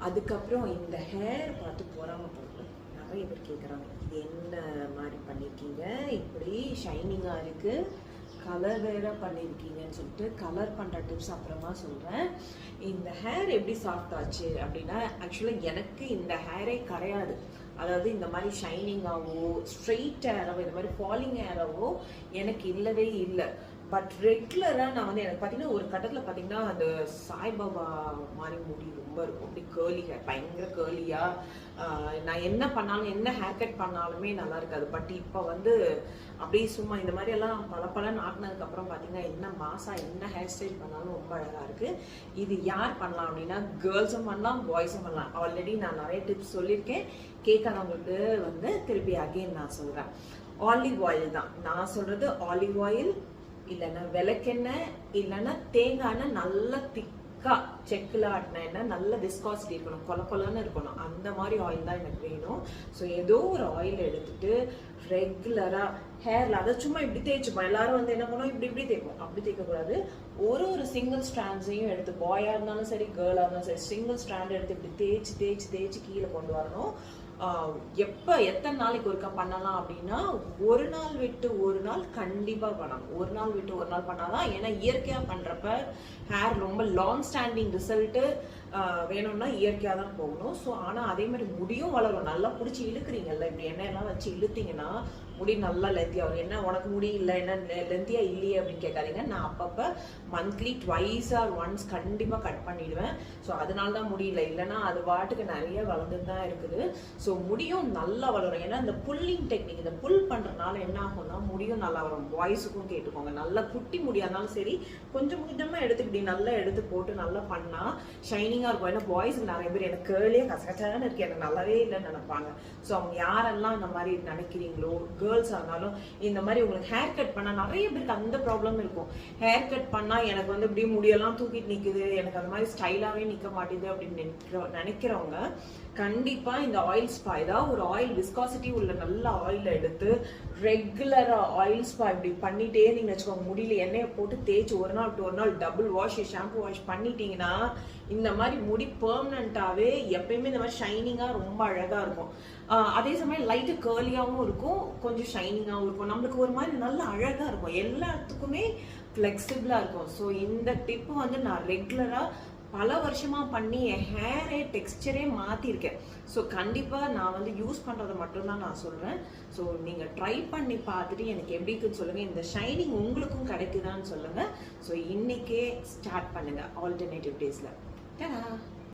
அதுக்கப்புறம் இந்த ஹேர் பார்த்து போறாம போகல. நிறைய பேர் கேட்குறாங்க, இது என்ன மாதிரி பண்ணியிருக்கீங்க, இப்படி ஷைனிங்காக இருக்கு, கலர் வேற பண்ணியிருக்கீங்கன்னு சொல்லிட்டு. கலர் பண்ணுற டிப்ஸ் அப்புறமா சொல்கிறேன். இந்த ஹேர் எப்படி சாஃப்ட் ஆச்சு அப்படின்னா, ஆக்சுவலாக எனக்கு இந்த ஹேரே கிடையாது. அதாவது இந்த மாதிரி ஷைனிங்காகவோ ஸ்ட்ரெயிட் ஹேராவோ இந்த மாதிரி ஃபாலிங் ஹேராவோ எனக்கு இல்லவே இல்லை. பட் ரெகுலராக நான் வந்து எனக்கு பார்த்தீங்கன்னா ஒரு கட்டத்தில் பார்த்தீங்கன்னா அந்த சாய்பாபா மாதிரி முடி ரொம்ப இருக்கும், அப்படி கேர்லி ஹேர், பயங்கர கேர்லியாக. நான் என்ன பண்ணாலும் என்ன ஹேர் கட் பண்ணாலுமே நல்லா இருக்காது. பட் இப்போ வந்து அப்படியே சும்மா இந்த மாதிரி எல்லாம் பல ஆட்டினதுக்கப்புறம் பார்த்தீங்கன்னா என்ன மாசா என்ன ஹேர் ஸ்டைல் பண்ணாலும் ரொம்ப அழகாக இருக்குது. இது யார் பண்ணலாம் அப்படின்னா, கேர்ள்ஸும் பண்ணலாம், பாய்ஸும் பண்ணலாம். ஆல்ரெடி நான் நிறைய டிப்ஸ் சொல்லியிருக்கேன், கேட்காதவங்களுக்கு வந்து திருப்பி அகெயின் நான் சொல்கிறேன். ஆலிவ் ஆயில் தான் நான் சொல்கிறது. ஆலிவ் ஆயில் இல்லைன்னா விளக்கெண்ணெய் இல்லைன்னா தேங்காய் எண்ணெய், நல்லா திக்கா செக்கில் ஆட்டின எண்ணெய், நல்ல விஸ்காசிட்டி இருக்கணும், கொலன்னு இருக்கணும். அந்த மாதிரி ஆயில் தான் எனக்கு வேணும். ஸோ ஏதோ ஒரு ஆயில் எடுத்துட்டு ரெகுலரா ஹேர்ல அதை சும்மா இப்படி தேய்ச்சிப்போம். எல்லாரும் வந்து என்ன பண்ணுவோம், இப்படி தேய்ப்போம். அப்படி தேய்க்கக்கூடாது. ஒரு சிங்கிள் ஸ்ட்ராண்ட்ஸையும் எடுத்து, பாயா இருந்தாலும் சரி கேர்ளா இருந்தாலும் சரி, சிங்கிள் ஸ்ட்ராண்ட் எடுத்து இப்படி தேய்ச்சி கீழே கொண்டு வரணும். எப்போ எத்தனை நாளைக்கு ஒருக்கா பண்ணலாம் அப்படின்னா, ஒரு நாள் விட்டு ஒரு நாள் கண்டிப்பாக பண்ணணும். ஒரு நாள் விட்டு ஒரு நாள் பண்ணாதான், ஏன்னா இயற்கையாக பண்ணுறப்ப ஹேர் ரொம்ப லாங் ஸ்டாண்டிங் ரிசல்ட்டு வேணும்னா இயற்கையாக தான் போகணும். ஸோ ஆனால் அதே மாதிரி முடியும் வளரும். நல்லா பிடிச்சி இழுக்கிறீங்கல்ல, இப்படி எண்ணெயெல்லாம் வச்சு இழுத்தீங்கன்னா முடி நல்லா லென்த்தியாக வரும். என்ன உனக்கு முடி இல்லை, என்ன லென்த்தியாக இல்லையே அப்படின்னு கேட்காதீங்க. நான் அப்பப்போ மந்த்லி ட்வைஸ் ஆர் ஒன்ஸ் கண்டிப்பாக கட் பண்ணிடுவேன். ஸோ அதனால தான் முடியல, இல்லைன்னா அது வாட்டுக்கு நிறைய வளர்ந்துட்டு தான் இருக்குது. ஸோ முடியும் நல்லா வளரும். ஏன்னா இந்த புல்லிங் டெக்னிக், இந்த புல் பண்ணுறதுனால என்ன ஆகும்னா முடியும் நல்லா வரும். பாய்ஸுக்கும் கேட்டுக்கோங்க, நல்லா குட்டி முடியாதாலும் சரி கொஞ்சம் கொஞ்சமாக எடுத்து இப்படி நல்லா எடுத்து போட்டு நல்லா பண்ணால் ஷைனிங்காக இருக்கும். ஏன்னா பாய்ஸுக்கு நிறைய பேர் எனக்கு கேர்லியே கசகச்சான்னு இருக்கு, எனக்கு நல்லாவே இல்லைன்னு நினைப்பாங்க. ஸோ அவங்க யாரெல்லாம் இந்த மாதிரி நினைக்கிறீங்களோ, கேர்ள்ஸாக இருந்தாலும் இந்த மாதிரி உங்களுக்கு ஹேர் கட் பண்ணால், நிறைய பேருக்கு அந்த ப்ராப்ளம் இருக்கும். ஹேர் கட் பண்ணால் எனக்கு வந்து இப்படி முடியெல்லாம் தூக்கிட்டு நிற்குது, எனக்கு அந்த மாதிரி ஸ்டைலாகவே நிற்க மாட்டேது அப்படின்னு நினைக்கிறவங்க கண்டிப்பாக இந்த ஆயில் ஸ்பா, ஏதாவது ஒரு ஆயில் விஸ்காசிட்டி உள்ள நல்ல ஆயில் எடுத்து ரெகுலராக ஆயில் ஸ்பா இப்படி பண்ணிட்டே நீங்கள் வச்சுக்கோங்க. முடியல எண்ணெயை போட்டு தேய்ச்சி ஒரு நாள் டு ஒரு நாள் டபுள் வாஷ், ஷாம்பு வாஷ் பண்ணிட்டீங்கன்னா இந்த மாதிரி முடி பெர்மனண்ட்டாகவே எப்பயுமே இந்த மாதிரி ஷைனிங்காக ரொம்ப அழகாக இருக்கும். அதே சமயம் லைட்டு கேர்லியாகவும் இருக்கும், கொஞ்சம் ஷைனிங்காகவும் இருக்கும். நம்மளுக்கு ஒரு மாதிரி நல்ல அழகாக இருக்கும், எல்லாத்துக்குமே ஃப்ளெக்சிபிளாக இருக்கும். ஸோ இந்த டிப்பு வந்து நான் ரெகுலராக பல வருஷமாக பண்ணி என் ஹேரே டெக்ஸ்டரே மாற்றிருக்கேன். ஸோ கண்டிப்பாக நான் வந்து யூஸ் பண்ணுறதை மட்டும்தான் நான் சொல்கிறேன். ஸோ நீங்கள் ட்ரை பண்ணி பார்த்துட்டு எனக்கு எப்படி இருக்குன்னு சொல்லுங்கள். இந்த ஷைனிங் உங்களுக்கும் கிடைக்குதான்னு சொல்லுங்கள். ஸோ இன்றைக்கே ஸ்டார்ட் பண்ணுங்கள் ஆல்டர்னேட்டிவ் டேஸில்.